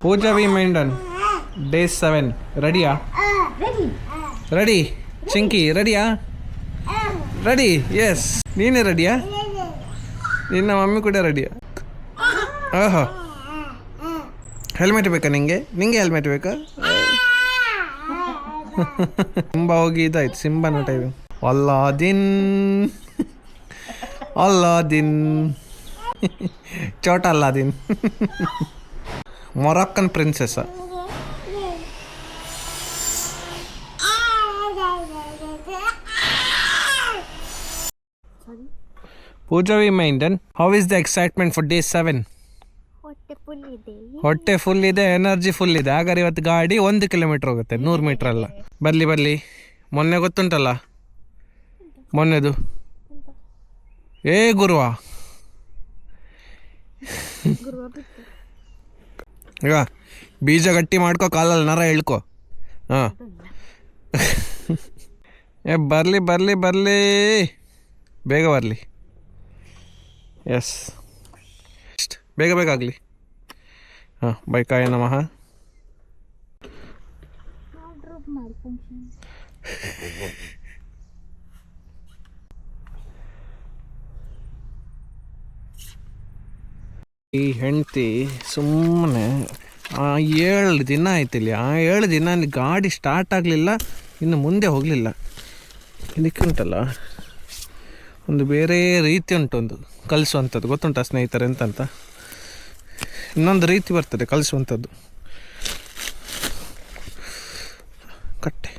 ಪೂಜಾ ವಿ ಮೈಂಡನ್ ಡೇ 7 ರೆಡಿಯಾ? ರೆಡಿ ಚಿಂಕಿ ರೆಡಿಯಾ? Ready yes. ನೀನೇ ರೆಡಿಯಾ? ನಿನ್ನ ಮಮ್ಮಿ ಕೂಡ ರೆಡಿಯಾ? ಓಹೋ, ಹೆಲ್ಮೆಟ್ ಬೇಕಾ ನಿಂಗೆ? ಹೆಲ್ಮೆಟ್ ಬೇಕಾ? ಸಿಂಬಾ ಹೋಗಿ ಇದಾಯ್ತು, ಸಿಂಬಾನ ಟೈಮ್. ಅಲ್ಲಾದಿನ್ ಚೋಟ ಅಲ್ಲಾದಿನ್ ಮೊರಾಕ್ಕನ್ ಪ್ರಿನ್ಸೆಸ್. ಪೂಜಾ ವಿ ಮೈಂಡನ್, how is the excitement for day 7? ಹೊಟ್ಟೆ ಫುಲ್ ಇದೆ, ಎನರ್ಜಿ ಫುಲ್ ಇದೆ. ಹಾಗಾದ್ರೆ ಇವತ್ತು ಗಾಡಿ 1 ಕಿಲೋಮೀಟರ್ ಹೋಗುತ್ತೆ, 100 ಮೀಟರ್ ಅಲ್ಲ. ಬರ್ಲಿ ಮೊನ್ನೆ ಗೊತ್ತುಂಟಲ್ಲ, ಮೊನ್ನೆದು ಗುರುವ ಈಗ ಬೀಜ ಗಟ್ಟಿ ಮಾಡ್ಕೊ, ಕಾಲಲ್ಲಿ ನರ ಇಳ್ಕೊ. ಹಾಂ ಬರ್ಲಿ ಬೇಗ ಬರಲಿ. ಎಸ್, ಬೇಗ ಆಗಲಿ. ಹಾಂ, ಬೈಕಾಯ ನಮಃ. ಈ ಹೆಂಡತಿ ಸುಮ್ಮನೆ 7 ದಿನ ಆಯ್ತಿಲ್ಲ. 7 ದಿನ ಗಾಡಿ ಸ್ಟಾರ್ಟ್ ಆಗಲಿಲ್ಲ, ಇನ್ನು ಮುಂದೆ ಹೋಗಲಿಲ್ಲ. ಇದಕ್ಕೆ ಉಂಟಲ್ಲ ಒಂದು ಬೇರೆ ರೀತಿ ಉಂಟು, ಒಂದು ಕಲಿಸುವಂಥದ್ದು. ಗೊತ್ತುಂಟ ಸ್ನೇಹಿತರೆ ಎಂತಂತ? ಇನ್ನೊಂದು ರೀತಿ ಬರ್ತದೆ ಕಲಿಸುವಂಥದ್ದು. ಕಟ್ಟೆ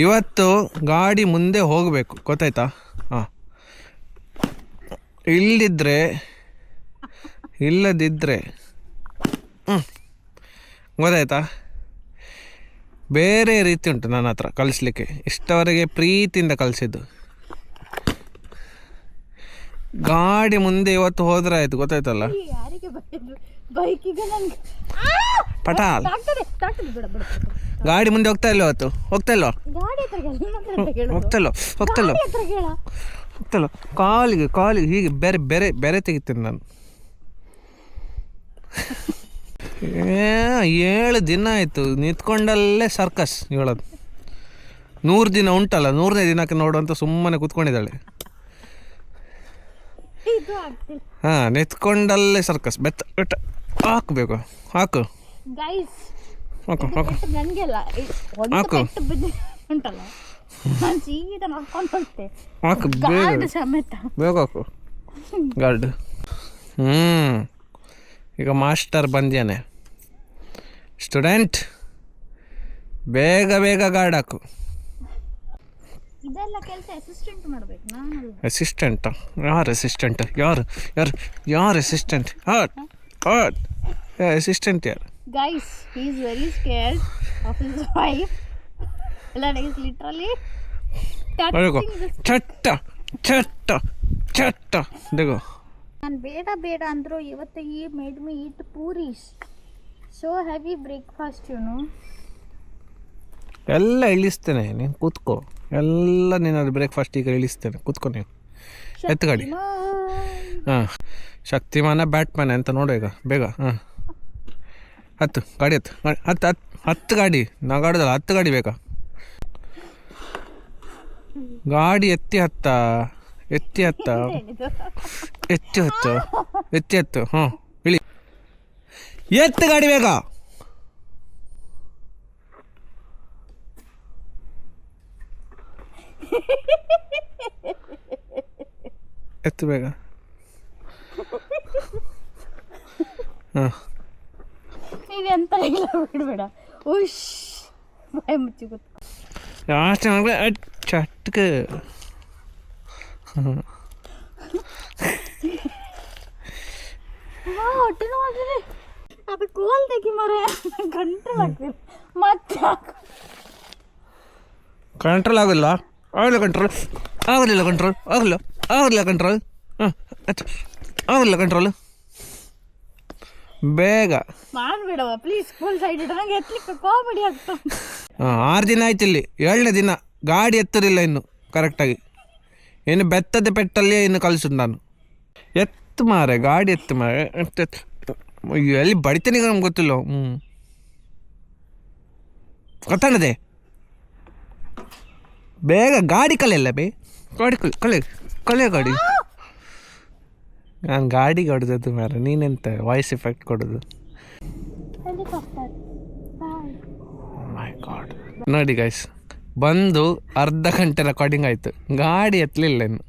ಇವತ್ತು ಗಾಡಿ ಮುಂದೆ ಹೋಗಬೇಕು, ಗೊತ್ತಾಯ್ತಾ? ಹಾಂ, ಇಲ್ಲದಿದ್ದರೆ ಗೊತ್ತಾಯ್ತಾ? ಬೇರೆ ರೀತಿ ಉಂಟು ನನ್ನ ಹತ್ರ ಕಲಿಸ್ಲಿಕ್ಕೆ. ಇಷ್ಟವರೆಗೆ ಪ್ರೀತಿಯಿಂದ ಕಲಿಸಿದ್ದು. ಗಾಡಿ ಮುಂದೆ ಇವತ್ತು ಹೋದ್ರೆ ಆಯ್ತು, ಗೊತ್ತಾಯ್ತಲ್ಲ? ಪಟಾಲ್ ಗಾಡಿ ಮುಂದೆ ಹೋಗ್ತಾ ಇಲ್ಲೋ? ಇವತ್ತು ಹೋಗ್ತಾ ಇಲ್ಲೋ? ಕಾಲಿಗೆ ಹೀಗೆ ಬೇರೆ ತೆಗಿತೀನಿ ನಾನು. 7 ದಿನ ಆಯಿತು ನಿಂತ್ಕೊಂಡಲ್ಲೇ ಸರ್ಕಸ್ ಹೇಳೋದು. 100 ದಿನ ಉಂಟಲ್ಲ, 100ನೇ ದಿನಕ್ಕೆ ನೋಡುವಂತ ಸುಮ್ಮನೆ ಕೂತ್ಕೊಂಡಿದ್ದಾಳೆ. ಹಾಂ, ನಿಂತ್ಕೊಂಡಲ್ಲೇ ಸರ್ಕಸ್. ಬೆತ್ತ ಹಾಕಬೇಕು, ಹಾಕು ಹಾಕು ಹಾಕು ಹಾಕು ಹಾಕು, ಬೇಗ ಹಾಕು ಗಾರ್ಡ್. ಈಗ ಮಾಸ್ಟರ್ ಬಂದ್ಯಾನೆ. ಸ್ಟೂಡೆಂಟ್ ಬೇಗ ಗಾರ್ಡ್ ಹಾಕು. ಅಸಿಸ್ಟೆಂಟ್? ಯಾರು ಅಸಿಸ್ಟೆಂಟ್? ಯಾರು ಅಸಿಸ್ಟೆಂಟ್? ಅಸಿಸ್ಟೆಂಟ್ ಯಾರು? Guys, he is very scared of his wife. Like he's literally touching this. ಚಟ್ಟ देखो. ನಾನು ಬೇಡ ಅಂದ್ರು ಇವತ್ತು he made me eat puris. So heavy breakfast, you know. ಎಲ್ಲ ಇಳಿಸ್ತೇನೆ, ನೀನು ಕೂತ್ಕೋ. ಎಲ್ಲ ನೀನು ಬ್ರೇಕ್ಫಾಸ್ಟ್ ಈಗ ಇಳಿಸ್ತೇನೆ, ಕೂತ್ಕೋ ನೀನು. ಎತ್ತು ಗಾಡಿ. ಹಾಂ, ಶಕ್ತಿಮಾನ ಬ್ಯಾಟ್ಮ್ಯಾನ್ ಅಂತ ನೋಡು ಈಗ ಬೇಗ. ಹಾಂ, ಹತ್ತು ಗಾಡಿ, ಹತ್ತು ಗಾಡಿ. ನಾಗಾಡೋದಲ್ಲ, 10 ಗಾಡಿ ಬೇಕಾ? ಗಾಡಿ ಎತ್ತಿ ಹತ್ತ. ಹಾಂ, ಇಳಿ. ಎತ್ತು ಗಾಡಿ ಬೇಕಾ? ಎತ್ತು ಬೇಗ. ಹಾಂ, ಇದೆಂತ ಇಲ್ಲ, ಬಿಡಬೇಡ. ಉಶ್, ಬಾಯಿ ಮುಚ್ಚಿ ಕೂತ್ಕೊ. ಚಟ್ಕ ಹೊಟ್ಟೆ ನೋಡ್ರಿ, ಅದು ಕೋಲ್ ತೆಗಿ ಮರ. ಕಂಟ್ರೋಲ್ ಆಗ್ತಿಲ್ಲ ಮತ್ತೆ. ಕಂಟ್ರೋಲ್ ಆಗಲಿಲ್ಲ. ಬೇಗ ಮಾಡ್ಬೇಡವ ಪ್ಲೀಸ್. ಫುಲ್ ಸೈಡ್ ಇಟ್ಟು ನಂಗೆ ಎತ್ತಲಿಕ್ಕೆ ಕಾಮಿಡಿ ಆಗ್ತದೆ. 6 ದಿನ ಆಯ್ತು ಇಲ್ಲಿ, 7ನೇ ದಿನ ಗಾಡಿ ಎತ್ತರಿಲ್ಲ ಇನ್ನು ಕರೆಕ್ಟಾಗಿ, ಇನ್ನು ಬೆತ್ತದ ಪೆಟ್ಟಲ್ಲೇ ಇನ್ನು ಕಳಿಸೋದು ನಾನು. ಎತ್ತು ಮಾರೆ, ಗಾಡಿ ಎತ್ತು ಮಾರೆ, ಎಲ್ಲಿ ಬಡಿತೀನಿ ನಮ್ಗೆ ಗೊತ್ತಿಲ್ಲ. ಗೊತ್ತಾಗದೆ ಬೇಗ ಗಾಡಿ ಕಲೆಯಲ್ಲ ಬೇ, ಗಾಡಿ ಕಲೆ ಗಾಡಿ. ನಾನು ಗಾಡಿಗೆ ಹೊಡೆದದ್ದು ಮಾರೆ, ನೀನೆಂತ ವಾಯ್ಸ್ ಎಫೆಕ್ಟ್ ಕೊಡೋದು. ಮೈ ಗಾಡ್. ನೋಡಿ ಗೈಸ್, ಬಂದು ಅರ್ಧ ಗಂಟೆ ರೆಕಾರ್ಡಿಂಗ್ ಆಯಿತು, ಗಾಡಿ ಎತ್ತಲಿಲ್ಲ ಇನ್ನು.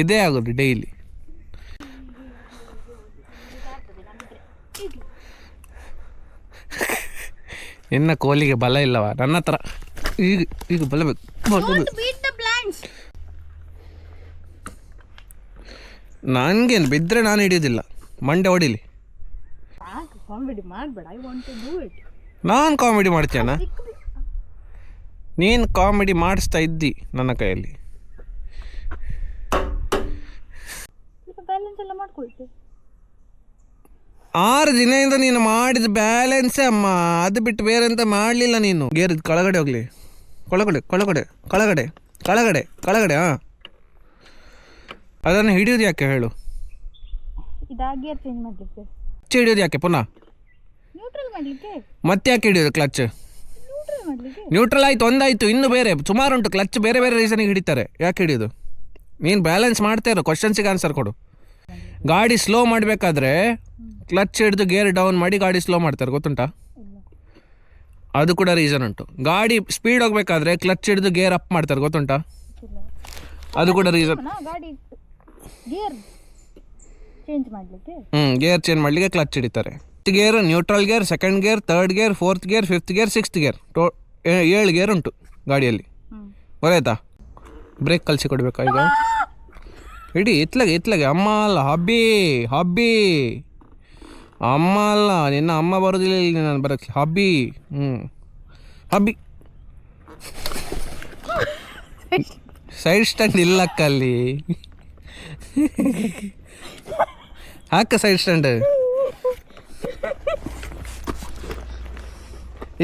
ಇದೇ ಆಗೋದು ಡೈಲಿ. ಇನ್ನು ಕೋಲಿಗೆ ಬಲ ಇಲ್ಲವ ನನ್ನ ಹತ್ರ. ಈಗ ಬಲಬೇಕು. ನನಗೇನು ಬಿದ್ದರೆ ನಾನು ಹಿಡಿಯೋದಿಲ್ಲ, ಮಂಡೆ ಹೊಡಿಲಿ. ನಾನು ಕಾಮಿಡಿ ಮಾಡ್ತೀಯಣ್ಣ, ನೀನು ಕಾಮಿಡಿ ಮಾಡಿಸ್ತಾ ಇದ್ದಿ ನನ್ನ ಕೈಯಲ್ಲಿ. ಆರು ದಿನದಿಂದ ನೀನು ಮಾಡಿದ ಬ್ಯಾಲೆನ್ಸೇ ಅಮ್ಮ, ಅದು ಬಿಟ್ಟು ಬೇರೆ ಎಂತ ಮಾಡಲಿಲ್ಲ ನೀನು. ಗೇರ್ ಕೆಳಗಡೆ ಹೋಗಲಿ, ಕೆಳಗಡೆ ಕೆಳಗಡೆ ಕೆಳಗಡೆ ಕೆಳಗಡೆ ಕೆಳಗಡೆ. ಹಾಂ, ಅದನ್ನು ಹಿಡಿಯೋದು ಯಾಕೆ ಹೇಳು? ಕ್ಲಚ್ ಹಿಡಿಯೋದು ಯಾಕೆ ಪುನಃ? ಮತ್ತೆ ಯಾಕೆ ಹಿಡಿಯೋದು ಕ್ಲಚ್? ನ್ಯೂಟ್ರಲ್ ಆಯಿತು, ಒಂದಾಯಿತು, ಇನ್ನು ಬೇರೆ ಸುಮಾರು ಉಂಟು ಕ್ಲಚ್. ಬೇರೆ ಬೇರೆ ರೀಸನಿಗೆ ಹಿಡಿತಾರೆ, ಯಾಕೆ ಹಿಡಿಯೋದು? ನೀನು ಬ್ಯಾಲೆನ್ಸ್ ಮಾಡ್ತಾ ಇರೋ, ಕ್ವಶನ್ಸಿಗೆ ಆನ್ಸರ್ ಕೊಡು. ಗಾಡಿ ಸ್ಲೋ ಮಾಡಬೇಕಾದ್ರೆ ಕ್ಲಚ್ ಹಿಡಿದು ಗೇರ್ ಡೌನ್ ಮಾಡಿ ಗಾಡಿ ಸ್ಲೋ ಮಾಡ್ತಾರೆ, ಗೊತ್ತುಂಟಾ? ಅದು ಕೂಡ ರೀಸನ್ ಉಂಟು. ಗಾಡಿ ಸ್ಪೀಡ್ ಹೋಗ್ಬೇಕಾದ್ರೆ ಕ್ಲಚ್ ಹಿಡಿದು ಗೇರ್ ಅಪ್ ಮಾಡ್ತಾರೆ, ಗೊತ್ತುಂಟಾ? ಅದು ಕೂಡ ರೀಸನ್. ಗೇರ್ ಚೇಂಜ್ ಮಾಡಲಿಕ್ಕೆ ಕ್ಲಚ್ ಹಿಡಿತಾರೆ. Gear, neutral gear, second gear, third gear, fourth gear, fifth gear, sixth gear, 7 gear ಉಂಟು ಗಾಡಿಯಲ್ಲಿ. ಗೊತ್ತಾಯ್ತಾ? ಬ್ರೇಕ್ ಕಲಿಸಿ ಕೊಡ್ಬೇಕಾ ಈಗ? ಇಡೀ ಇತ್ಲಾಗೆ ಅಮ್ಮ ಅಲ್ಲ, ಹಬ್ಬಿ ಅಮ್ಮ ಅಲ್ಲ, ನಿನ್ನ ಅಮ್ಮ ಬರೋದಿಲ್ಲ ಇಲ್ಲಿ, ನಾನು ಬರೋಕ್ಕೆ ಹಬ್ಬಿ. ಹಬ್ಬಿ ಸೈಡ್ ಸ್ಟ್ಯಾಂಡ್ ಇಲ್ಲಕ್ಕಲ್ಲಿ, ಹಾಕ ಸೈಡ್ ಸ್ಟ್ಯಾಂಡ್.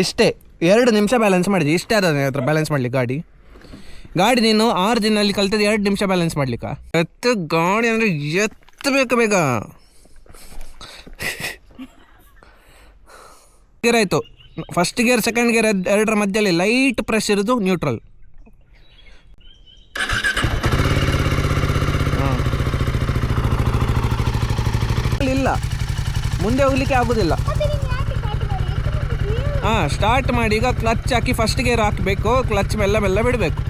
ಇಷ್ಟೇ 2 ನಿಮಿಷ ಬ್ಯಾಲೆನ್ಸ್ ಮಾಡಿದ್ವಿ, ಇಷ್ಟೇ ಅದ ನನ್ನ ಹತ್ರ ಬ್ಯಾಲೆನ್ಸ್ ಮಾಡ್ಲಿಕ್ಕೆ. ಗಾಡಿ ನೀನು 6 ದಿನಲ್ಲಿ ಕಲ್ತದ್ದು 2 ನಿಮಿಷ ಬ್ಯಾಲೆನ್ಸ್ ಮಾಡ್ಲಿಕ್ಕ. ಗಾಡಿ ಅಂದರೆ ಎತ್ತಬೇಕು ಬೇಗ. ಗೇರ್ ಆಯಿತು, ಫಸ್ಟ್ ಗೇರ್ ಸೆಕೆಂಡ್ ಗೇರ್ ಎರಡರ ಮಧ್ಯದಲ್ಲಿ ಲೈಟ್ ಪ್ರೆಸ್ ಇರೋದು ನ್ಯೂಟ್ರಲ್. ಇಲ್ಲ, ಮುಂದೆ ಹೋಗ್ಲಿಕ್ಕೆ ಆಗೋದಿಲ್ಲ. ಹಾಂ, ಸ್ಟಾರ್ಟ್ ಮಾಡಿ ಈಗ ಕ್ಲಚ್ ಹಾಕಿ ಫಸ್ಟ್ ಗೇರ್ ಹಾಕಬೇಕು, ಕ್ಲಚ್ ಮೆಲ್ಲ ಬಿಡಬೇಕು.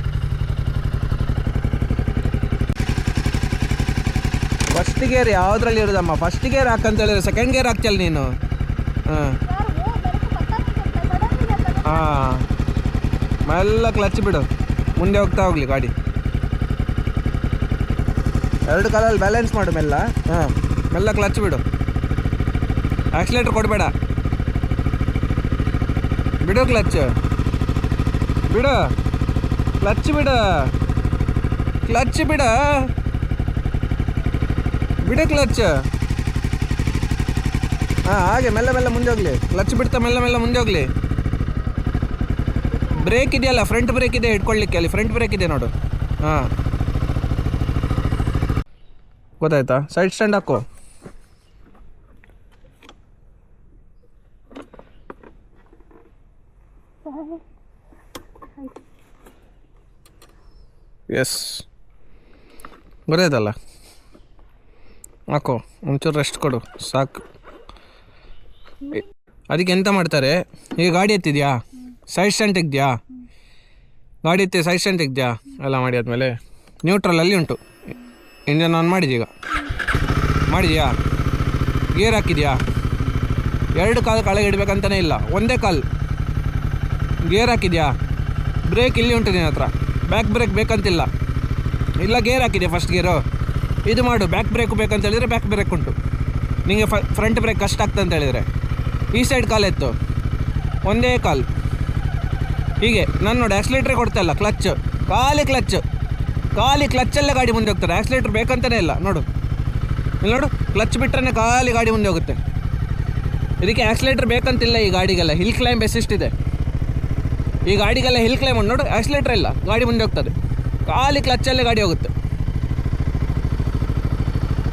ಫಸ್ಟ್ ಗೇರ್ ಯಾವುದ್ರಲ್ಲಿ ಇರೋದಮ್ಮ? ಫಸ್ಟ್ ಗೇರ್ ಹಾಕಂತ ಹೇಳಿದ್ರೆ ಸೆಕೆಂಡ್ ಗೇರ್ ಹಾಕ್ತಿಯಲ್ಲ ನೀನು. ಹಾಂ, ಮೆಲ್ಲ ಕ್ಲಚ್ ಬಿಡು, ಮುಂದೆ ಹೋಗ್ತಾ ಹೋಗಲಿ ಗಾಡಿ. 2 ಕಾಲಲ್ಲಿ ಬ್ಯಾಲೆನ್ಸ್ ಮಾಡು ಮೆಲ್ಲ. ಹಾಂ, ಮೆಲ್ಲ ಕ್ಲಚ್ ಬಿಡು, ಆಕ್ಸಿಲೇಟರ್ ಕೊಡಬೇಡ, ಬಿಡು ಕ್ಲಚ್ ಬಿಡು, ಕ್ಲಚ್ ಬಿಡು, ಕ್ಲಚ್ ಬಿಡ, ಬಿಡು ಕ್ಲಚ್. ಹಾಂ, ಹಾಗೆ ಮೆಲ್ಲ ಮುಂದೆ ಹೋಗಲಿ, ಕ್ಲಚ್ ಬಿಡ್ತಾ ಮೆಲ್ಲ ಮುಂದೆ ಹೋಗಲಿ. ಬ್ರೇಕ್ ಇದೆಯಲ್ಲ, ಫ್ರಂಟ್ ಬ್ರೇಕ್ ಇದೆ ಇಟ್ಕೊಳ್ಳಿಕ್ಕೆ, ಅಲ್ಲಿ ಫ್ರಂಟ್ ಬ್ರೇಕ್ ಇದೆ ನೋಡು. ಹಾಂ, ಗೊತ್ತಾಯ್ತಾ? ಸೈಡ್ ಸ್ಟ್ಯಾಂಡ್ ಹಾಕು. ಎಸ್, ಗೊತ್ತಾಯ್ತಲ್ಲ, ಹಾಕೋ. ಒಂಚೂರು ರೆಸ್ಟ್ ಕೊಡು ಸಾಕು. ಅದಕ್ಕೆ ಎಂತ ಮಾಡ್ತಾರೆ, ಈಗ ಗಾಡಿ ಎತ್ತಿದ್ಯಾ, ಸೈಡ್ ಸ್ಟ್ಯಾಂಡ್ ತೆಗ್ದ್ಯಾ, ಗಾಡಿ ಎತ್ತಿ ಸೈಡ್ ಸ್ಟ್ಯಾಂಡ್ ತೆಗ್ದ್ಯಾ, ಎಲ್ಲ ಮಾಡಿ ಆದಮೇಲೆ ನ್ಯೂಟ್ರಲಲ್ಲಿ ಉಂಟು, ಇಂಜನ್ ಆನ್ ಮಾಡಿದೀಗ, ಮಾಡಿದ್ಯಾ, ಗೇರ್ ಹಾಕಿದ್ಯಾ, 2 ಕಾಲು ಕೆಳಗೆ ಇಡಬೇಕಂತಲೇ ಇಲ್ಲ, ಒಂದೇ ಕಾಲು ಗೇರ್ ಹಾಕಿದ್ಯಾ, ಬ್ರೇಕ್ ಇಲ್ಲಿ ಉಂಟು ನಿನ್ನ ಹತ್ರ, ಬ್ಯಾಕ್ ಬ್ರೇಕ್ ಬೇಕಂತಿಲ್ಲ, ಇಲ್ಲ ಗೇರ್ ಹಾಕಿದ್ಯಾ ಫಸ್ಟ್ ಗೇರು, ಇದು ಮಾಡು. ಬ್ಯಾಕ್ ಬ್ರೇಕ್ ಬೇಕಂತ ಹೇಳಿದರೆ ಬ್ಯಾಕ್ ಬ್ರೇಕ್ ಉಂಟು, ನಿಮಗೆ ಫ್ರಂಟ್ ಬ್ರೇಕ್ ಕಷ್ಟ ಆಗ್ತದೆ ಅಂತ ಹೇಳಿದರೆ ಈ ಸೈಡ್ ಕಾಲು ಎತ್ತು, ಒಂದೇ ಕಾಲು ಹೀಗೆ. ನಾನು ನೋಡಿ ಆಕ್ಸಿಲೇಟ್ರೇ ಕೊಡ್ತಾ ಇಲ್ಲ, ಕ್ಲಚ್ ಖಾಲಿ ಕ್ಲಚ್ಚಲ್ಲೇ ಗಾಡಿ ಮುಂದೆ ಹೋಗ್ತಾರೆ, ಆಕ್ಸಿಲೇಟ್ರ್ ಬೇಕಂತಲೇ ಇಲ್ಲ. ನೋಡು ಇಲ್ಲಿ ನೋಡು, ಕ್ಲಚ್ ಬಿಟ್ಟರೆ ಖಾಲಿ ಗಾಡಿ ಮುಂದೆ ಹೋಗುತ್ತೆ. ಇದಕ್ಕೆ ಆಕ್ಸಿಲೇಟ್ರ್ ಬೇಕಂತಿಲ್ಲ ಈ ಗಾಡಿಗೆಲ್ಲ, ಹಿಲ್ ಕ್ಲೈಂಬ್ ಅಸಿಸ್ಟ್ ಇದೆ. ಈ ಗಾಡಿಗೆಲ್ಲ ಹಿಲ್ ಕ್ಲೈಮ್ ಮಾಡಿ ನೋಡು, ಆಕ್ಸಿಲೇಟರ್ ಇಲ್ಲ, ಗಾಡಿ ಮುಂದೆ ಹೋಗ್ತದೆ. ಖಾಲಿ ಕ್ಲಚ್ಚಲ್ಲೇ ಗಾಡಿ ಹೋಗುತ್ತೆ.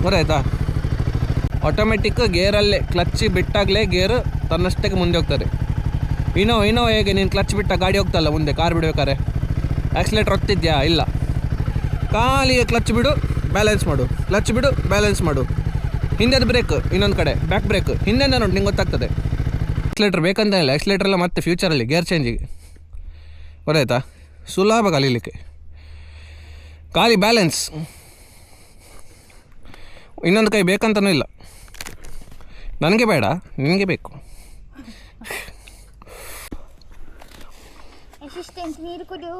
ಗೊತ್ತಾಯ್ತಾ? ಆಟೋಮೆಟಿಕ್ ಗೇರಲ್ಲೇ ಕ್ಲಚ್ ಬಿಟ್ಟಾಗಲೇ ಗೇರು ತನ್ನಷ್ಟಕ್ಕೆ ಮುಂದೆ ಹೋಗ್ತದೆ. ಇನ್ನೋ ಹೇಗೆ ನೀನು ಕ್ಲಚ್ ಬಿಟ್ಟ ಗಾಡಿ ಹೋಗ್ತಲ್ಲ ಮುಂದೆ, ಕಾರ್ ಬಿಡ್ಬೇಕಾರೆ ಆಕ್ಸಿಲೇಟರ್ ಒತ್ತಿದ್ಯಾ? ಇಲ್ಲ. ಖಾಲಿಗೆ ಕ್ಲಚ್ ಬಿಡು, ಬ್ಯಾಲೆನ್ಸ್ ಮಾಡು, ಕ್ಲಚ್ ಬಿಡು, ಬ್ಯಾಲೆನ್ಸ್ ಮಾಡು. ಹಿಂದೆದು ಬ್ರೇಕ್, ಇನ್ನೊಂದು ಕಡೆ ಬ್ಯಾಕ್ ಬ್ರೇಕ್, ಹಿಂದೆಂದ ನೋಡಿ ನಿಂಗೆ ಗೊತ್ತಾಗ್ತದೆ. ಆಕ್ಸಿಲೇಟರ್ ಬೇಕಂತ ಇಲ್ಲ, ಆಕ್ಸಿಲೇಟರ್ ಎಲ್ಲ ಮತ್ತೆ ಫ್ಯೂಚರಲ್ಲಿ ಗೇರ್ ಚೇಂಜಿಗೆ. ಗೊತ್ತಾಯ್ತಾ? ಸುಲಭ ಕಲೀಲಿಕ್ಕೆ. ಖಾಲಿ ಬ್ಯಾಲೆನ್ಸ್, ಇನ್ನೊಂದು ಕೈ ಬೇಕಂತನೂ ಇಲ್ಲ. ನನಗೆ ಬೇಡ, ನಿನಗೆ ಬೇಕು. ಅಸಿಸ್ಟೆಂಟ್ ನೀರು ಕೊಡು.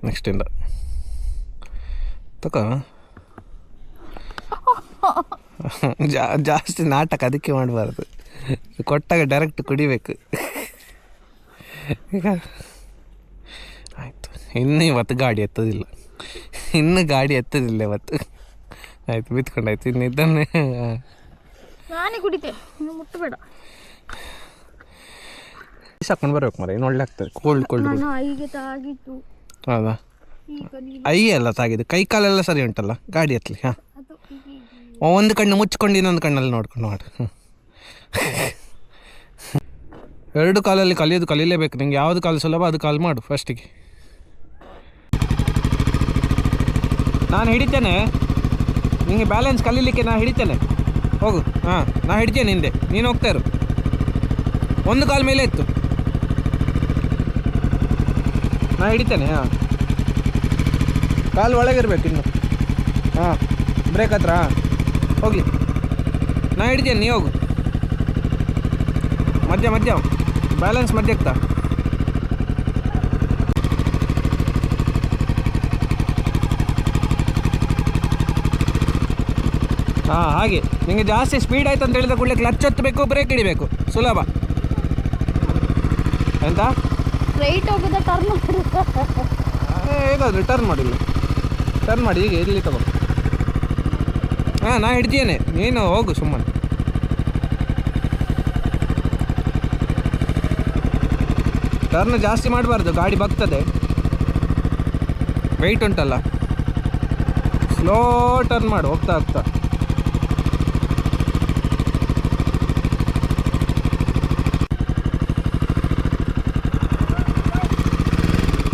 ನೆಕ್ಸ್ಟಿಂದ ತಕ ಜಾಸ್ತಿ ನಾಟಕ ಅದಕ್ಕೆ ಮಾಡಬಾರ್ದು. ಕೊಟ್ಟಾಗ ಡೈರೆಕ್ಟ್ ಕುಡಿಬೇಕು. ಈಗ ಆಯಿತು, ಇನ್ನು ಇವತ್ತು ಗಾಡಿ ಎತ್ತೋದಿಲ್ಲ, ಇವತ್ತು. ಆಯಿತು, ಬಿತ್ಕೊಂಡಾಯ್ತು. ಇನ್ನು ಇದನ್ನೇ ನಾನೇ ಕುಡಿತೆ, ಮುಟ್ಟಬೇಡ. ಹಾಕೊಂಡು ಬರ್ಬೇಕು ಮರ, ಇನ್ನು ಒಳ್ಳೆ ಆಗ್ತದೆ. ಕೋಲ್ಡ್ ಐಗೆ ತಾಗಿತ್ತು. ಹೌದಾ? ಐ ಎಲ್ಲ ತಾಗಿದ್ದು, ಕೈ ಕಾಲೆಲ್ಲ ಸರಿ ಉಂಟಲ್ಲ ಗಾಡಿ ಹತ್ತಲಿ. ಹಾಂ, ಒಂದು ಕಣ್ಣು ಮುಚ್ಕೊಂಡು ಇನ್ನೊಂದು ಕಣ್ಣಲ್ಲಿ ನೋಡ್ಕೊಂಡು ಮಾಡು. ಎರಡು ಕಾಲಲ್ಲಿ ಕಲೀಲೇಬೇಕು. ನಿಂಗೆ ಯಾವುದು ಕಾಲು ಸುಲಭ ಅದು ಕಾಲು ಮಾಡು ಫಸ್ಟಿಗೆ. ನಾನು ಹಿಡಿತೇನೆ ನಿಂಗೆ ಬ್ಯಾಲೆನ್ಸ್ ಕಲೀಲಿಕ್ಕೆ, ನಾನು ಹಿಡಿತೇನೆ. ಹೋಗು. ಹಾಂ, ನಾನು ಹಿಡಿತೇನೆ ಹಿಂದೆ, ನೀನು ಹೋಗ್ತಾ ಇರು. ಒಂದು ಕಾಲು ಮೇಲೆ ಇತ್ತು, ನಾನು ಹಿಡಿತೇನೆ. ಹಾಂ, ಕಾಲು ಒಳಗಿರ್ಬೇಕು ಇನ್ನು. ಹಾಂ, ಬ್ರೇಕ್ ಹತ್ರ. ಹಾಂ, ಹೋಗಲಿ, ನಾನು ಹಿಡಿತೇನೆ, ನೀ ಹೋಗು. ಮಧ್ಯ ಬ್ಯಾಲೆನ್ಸ್ ಮಧ್ಯಕ್ಕೆ. ಹಾಂ, ಹಾಗೆ. ನಿಮಗೆ ಜಾಸ್ತಿ ಸ್ಪೀಡ್ ಆಯ್ತು ಅಂತ ಹೇಳಿದ ಕೂಡಲೇ ಕ್ಲಚ್ ಒತ್ತಬೇಕು, ಬ್ರೇಕ್ ಹಿಡಿಬೇಕು. ಸುಲಭ. ಎಂತ ರೈಟ್ ಹೋಗೋದ ಟರ್ನ್ ಹೇಗಾದ್ರೆ ಟರ್ನ್ ಮಾಡಿಲ್ಲ, ಟರ್ನ್ ಮಾಡಿ ಹೀಗೆ ಇಲ್ಲಿ ತಗೊಂಡು. ಹಾಂ, ನಾ ಹಿಡ್ತೀಯೇನೆ, ನೀನು ಹೋಗು ಸುಮ್ಮನೆ. ಟರ್ನ್ ಜಾಸ್ತಿ ಮಾಡಬಾರ್ದು, ಗಾಡಿ ಬಗ್ತದೆ. ವೆಯ್ಟ್ ಉಂಟಲ್ಲ, ಸ್ಲೋ ಟರ್ನ್ ಮಾಡು ಹೋಗ್ತಾ.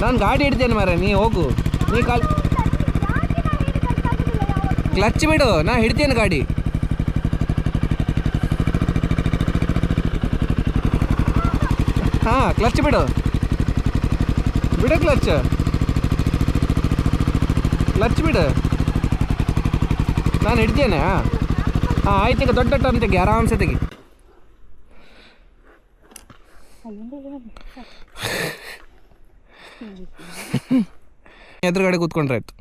ನಾನು ಗಾಡಿ ಹಿಡ್ತೇನೆ ಮಾರ, ನೀ ಹೋಗು. ನೀ ಕ್ಲಚ್ ಬಿಡು, ನಾ ಹಿಡ್ತೇನೆ ಗಾಡಿ. ಹಾಂ, ಕ್ಲಚ್ ಬಿಡು ಕ್ಲಚ್ ಬಿಡು, ನಾನು ಹಿಡ್ತೇನೆ. ಹಾಂ, ಆಯ್ತು. ಈಗ ದೊಡ್ಡ ಟರ್ನ್ ತೆಗಿ, ಆರಾಮ್ಸೆ ತೆಗಿ. ಎದುರುಗಡೆ ಕೂತ್ಕೊಂಡ್ರೆ ಆಯ್ತು.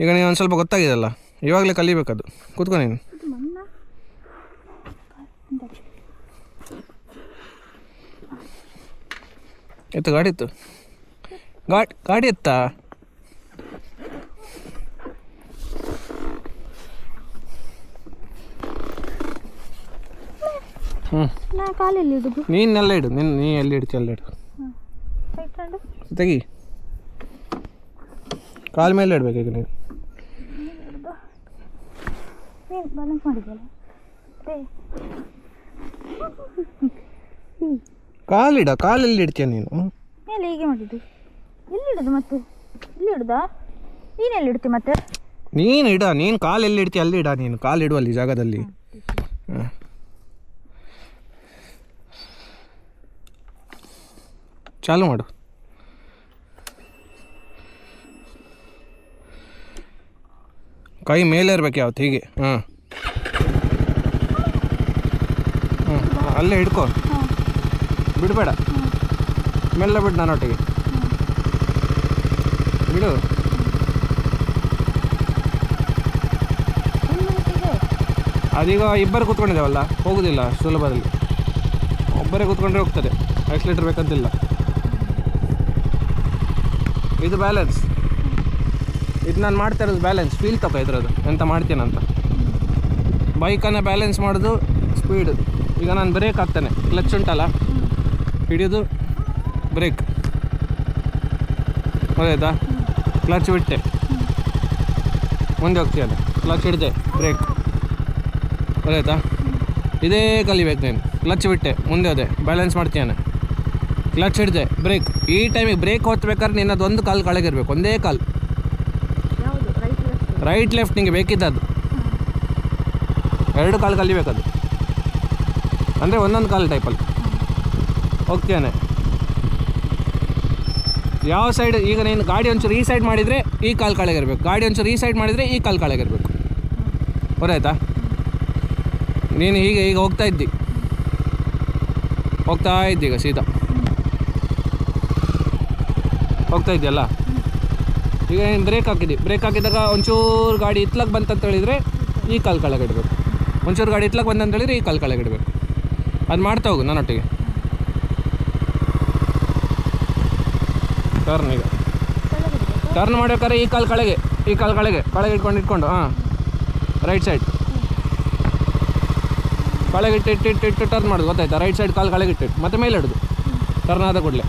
ಈಗ ನೀನು ಒಂದು ಸ್ವಲ್ಪ ಗೊತ್ತಾಗಿದೆಲ್ಲ, ಇವಾಗಲೇ ಕಲಿಬೇಕದು. ಕೂತ್ಕೊ ನೀನು. ಎತ್ತು ಗಾಡಿ, ಇತ್ತು ಗಾಡಿ ಎತ್ತಾ. ನೀನೆಲ್ಲ ಇಡು, ನೀ ಎಲ್ಲಿ ಇಡ್ತಿ ಅಲ್ಲಿ ಇಡು. ತೆಗಿ, ಕಾಲ ಮೇಲೆ ಇಡ್ಬೇಕು. ಈಗ ನೀನು ಕಾಲಿಡ, ಕಾಲಲ್ಲಿ ಇಡ್ತೀಯ ನೀನು. ಹೀಗೆ ಮಾಡಿದ್ದು, ಎಲ್ಲಿ ಇಡೋದು ಮತ್ತೆ? ಇಲ್ಲಿ ಇಡುದಾ? ನೀನೆಲ್ಲಿ ಇಡ್ತಿ ಮತ್ತೆ? ನೀನು ಇಡ, ನೀನು ಕಾಲು ಎಲ್ಲಿ ಇಡ್ತೀಯ ಅಲ್ಲಿ ಇಡ. ನೀನು ಕಾಲು ಇಡುವಲ್ಲಿ ಜಾಗದಲ್ಲಿ. ಹಾಂ, ಚಾಲು ಮಾಡು. ಕೈ ಮೇಲೆ ಇರ್ಬೇಕು ಯಾವತ್ತು, ಹೀಗೆ. ಹಾಂ, ಅಲ್ಲೇ ಹಿಡ್ಕೊ, ಬಿಡಬೇಡ. ಮೆಲ್ಲ ಬಿಡು, ನಾನೊಟ್ಟಿಗೆ ಬಿಡು. ಅದೀಗ ಇಬ್ಬರು ಕೂತ್ಕೊಂಡಿದ್ದೇವಲ್ಲ, ಹೋಗೋದಿಲ್ಲ ಸುಲಭದಲ್ಲಿ. ಒಬ್ಬರೇ ಕೂತ್ಕೊಂಡ್ರೆ ಹೋಗ್ತದೆ, ಆಕ್ಸಿಲೇಟರ್ ಬೇಕಂತಿಲ್ಲ. ಇದು ಬ್ಯಾಲೆನ್ಸ್, ಇದು ನಾನು ಮಾಡ್ತಾ ಇರೋದು ಬ್ಯಾಲೆನ್ಸ್. ಫೀಲ್ ತಗೋ ಇದ್ರದ್ದು ಎಂತ ಮಾಡ್ತೀನಂತ. ಬೈಕನ್ನು ಬ್ಯಾಲೆನ್ಸ್ ಮಾಡೋದು ಸ್ಪೀಡು. ಈಗ ನಾನು ಬ್ರೇಕ್ ಹಾಕ್ತೇನೆ, ಕ್ಲಚ್ ಉಂಟಲ್ಲ, ಹಿಡಿಯೋದು ಬ್ರೇಕ್, ಗೊತ್ತಾಯ್ತಾ? ಕ್ಲಚ್ ಬಿಟ್ಟೆ ಮುಂದೆ ಹೋಗ್ತೀಯಲ್ಲ, ಕ್ಲಚ್ ಹಿಡಿದೆ ಬ್ರೇಕ್, ಗೊತ್ತಾಯ್ತಾ? ಇದೇ ಕಲಿಬೇಕು ನೀನು. ಕ್ಲಚ್ ಬಿಟ್ಟೆ ಮುಂದೆ ಹೋದೆ, ಬ್ಯಾಲೆನ್ಸ್ ಮಾಡ್ತೀಯಾನೆ, ಕ್ಲಚ್ ಹಿಡಿದೆ ಬ್ರೇಕ್. ಈ ಟೈಮಿಗೆ ಬ್ರೇಕ್ ಹೊತ್ಬೇಕಾದ್ರೆ ನಿನ್ನದು ಒಂದು ಕಾಲು ಕೆಳಗಿರ್ಬೇಕು, ಒಂದೇ ಕಾಲು. ಯಾವುದು ರೈಟ್ ಲೆಫ್ಟ್ ನಿಂಗೆ ಬೇಕಿದ್ದದು, 2 ಕಾಲು ಕಲಿಬೇಕದು, ಅಂದರೆ ಒಂದೊಂದು ಕಾಲು ಟೈಪಲ್ಲಿ ಹೋಗ್ತೀಯಾನೆ. ಯಾವ ಸೈಡ್, ಈಗ ನೀನು ಗಾಡಿ ಒಂಚೂರು ಈ ಸೈಡ್ ಮಾಡಿದರೆ ಈ ಕಾಲು ಕೆಳಗಿರ್ಬೇಕು, ಗಾಡಿ ಒಂಚೂರು ಈ ಸೈಡ್ ಮಾಡಿದರೆ ಈ ಕಾಲು ಕೆಳಗಿರ್ಬೇಕು, ಗೊತ್ತಾಯ್ತಾ? ನೀನು ಈಗ ಹೋಗ್ತಾ ಇದ್ದಿ ಈಗ ಸೀದಾ ಹೋಗ್ತಾ ಇದೆಯಲ್ಲ. ಈಗ ನೀನು ಬ್ರೇಕ್ ಹಾಕಿದ್ದಿ, ಬ್ರೇಕ್ ಹಾಕಿದಾಗ ಒಂಚೂರು ಗಾಡಿ ಇತ್ಲಾಗ ಬಂತಂತ ಹೇಳಿದರೆ ಈ ಕಾಲು ಕೆಳಗಿಡಬೇಕು, ಒಂಚೂರು ಗಾಡಿ ಇತ್ಲಾಗ ಬಂದಂತ ಹೇಳಿದರೆ ಈ ಕಾಲು ಕೆಳಗಿಡಬೇಕು. ಅದು ಮಾಡ್ತಾ ಹೋಗು ನನ್ನೊಟ್ಟಿಗೆ. ಟರ್ನ್, ಈಗ ಟರ್ನ್ ಮಾಡ್ಬೇಕಾದ್ರೆ ಈ ಕಾಲು ಕೆಳಗೆ ಇಟ್ಕೊಂಡು ಹಾಂ, ರೈಟ್ ಸೈಡ್ ಕೆಳಗೆ ಇಟ್ಟು ಟರ್ನ್ ಮಾಡೋದು, ಗೊತ್ತಾಯ್ತಾ? ರೈಟ್ ಸೈಡ್ ಕಾಲು ಕೆಳಗೆ ಇಟ್ಟಿಟ್ಟು ಮತ್ತೆ ಮೇಲೆ ಹಿಡಿದು ಟರ್ನ್ ಆದ ಕೂಡಲೇ,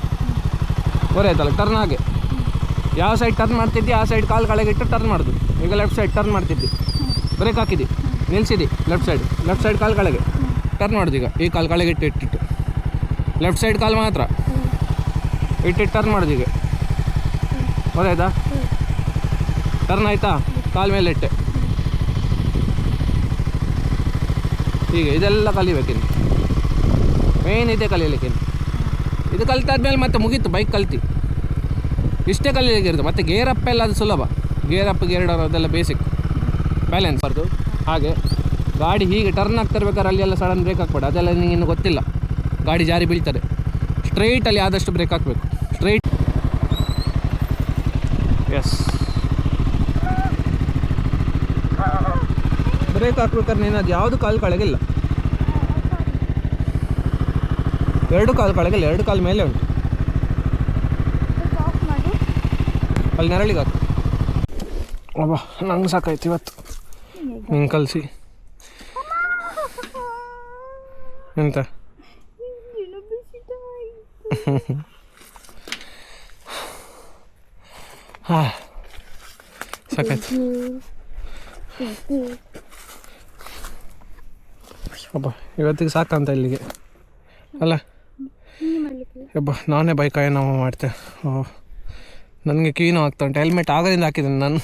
ಗೊತ್ತಾಯ್ತಲ್ಲ? ಟರ್ನ್ ಹಾಗೆ ಯಾವ ಸೈಡ್ ಟರ್ನ್ ಮಾಡ್ತಿದ್ದಿ ಆ ಸೈಡ್ ಕಾಲು ಕೆಳಗೆ ಇಟ್ಟು ಟರ್ನ್ ಮಾಡೋದು. ಈಗ ಲೆಫ್ಟ್ ಸೈಡ್ ಟರ್ನ್ ಮಾಡ್ತಿದ್ದಿ, ಬ್ರೇಕ್ ಹಾಕಿದ್ದಿ, ನಿಲ್ಸಿದ್ದಿ, ಲೆಫ್ಟ್ ಸೈಡ್ ಕಾಲು ಕೆಳಗೆ ಟರ್ನ್ ಮಾಡೋದು. ಈಗ ಈ ಕಾಲು ಕೆಳಗೆ ಇಟ್ಟಿಟ್ಟು ಲೆಫ್ಟ್ ಸೈಡ್ ಕಾಲು ಮಾತ್ರ ಇಟ್ಟಿಟ್ಟು ಟರ್ನ್ ಮಾಡೋದು. ಈಗ ಗೊತ್ತಾಯ್ತಾ? ಟರ್ನ್ ಆಯಿತಾ? ಕಾಲು ಮೇಲೆ ಇಟ್ಟೆ. ಹೀಗೆ ಇದೆಲ್ಲ ಕಲಿಬೇಕಿನ್ನು, ಮೇನ್ ಇದೆ ಕಲೀಲಿಕ್ಕಿನ್ನು. ಇದು ಕಲಿತಾದ್ಮೇಲೆ ಮತ್ತೆ ಮುಗೀತು, ಬೈಕ್ ಕಲ್ತಿ. ಇಷ್ಟೇ ಕಲೀಲಿಕ್ಕಿರೋದು. ಮತ್ತು ಗೇರ್ ಅಪ್ ಎಲ್ಲ ಅದು ಸುಲಭ, ಗೇರ್ ಅಪ್ ಗೇರ್ ಡೌನ್ ಅದೆಲ್ಲ ಬೇಸಿಕ್. ಬ್ಯಾಲೆನ್ಸ್ ಬರ್ದು ಹಾಗೆ ಗಾಡಿ ಹೀಗೆ ಟರ್ನ್ ಆಗ್ತಿರ್ಬೇಕಾದ್ರೆ ಅಲ್ಲಿ ಎಲ್ಲ ಸಡನ್ ಬ್ರೇಕ್ ಹಾಕ್ಬೇಡ, ಅದೆಲ್ಲ ನಿಂಗೆ ಇನ್ನೂ ಗೊತ್ತಿಲ್ಲ, ಗಾಡಿ ಜಾರಿ ಬೀಳ್ತದೆ. ಸ್ಟ್ರೈಟಲ್ಲಿ ಆದಷ್ಟು ಬ್ರೇಕ್ ಹಾಕಬೇಕು, ಸ್ಟ್ರೈಟ್. ಎಸ್, ಬ್ರೇಕ್ ಹಾಕ್ಬೇಕಾದ್ರೆ ನೀನು ಅದು ಯಾವುದು ಕಾಲು ಕೆಳಗಿಲ್ಲ, 2 ಕಾಲು ಕೆಳಗಿಲ್ಲ, 2 ಕಾಲು ಮೇಲೆ ಉಂಟು. ಅಲ್ಲಿ ನೆರಳಿಗೆ ಹಾಕು. ಅಬ್ಬಾ ನಂಗೆ ಸಾಕಾಯ್ತು ಇವತ್ತು ನಿಂಗೆ ಕಲಿಸಿ. ಎಂತ ಹಾಂ ಸಾಕಾಯ್ತು. ಅಬ್ಬಾ ಇವತ್ತಿಗೆ ಸಾಕಂತ ಇಲ್ಲಿಗೆ ಅಲ್ಲ. ಅಬ್ಬಾ ನಾನೇ ಬೈಕ್ ನಾವು ಮಾಡ್ತೆ. ಓ ನನಗೆ ಕೀನು ಆಗ್ತಾ ಉಂಟು. ಹೆಲ್ಮೆಟ್ ಆಗದಿಂದ ಹಾಕಿದ್ದೀನಿ ನಾನು.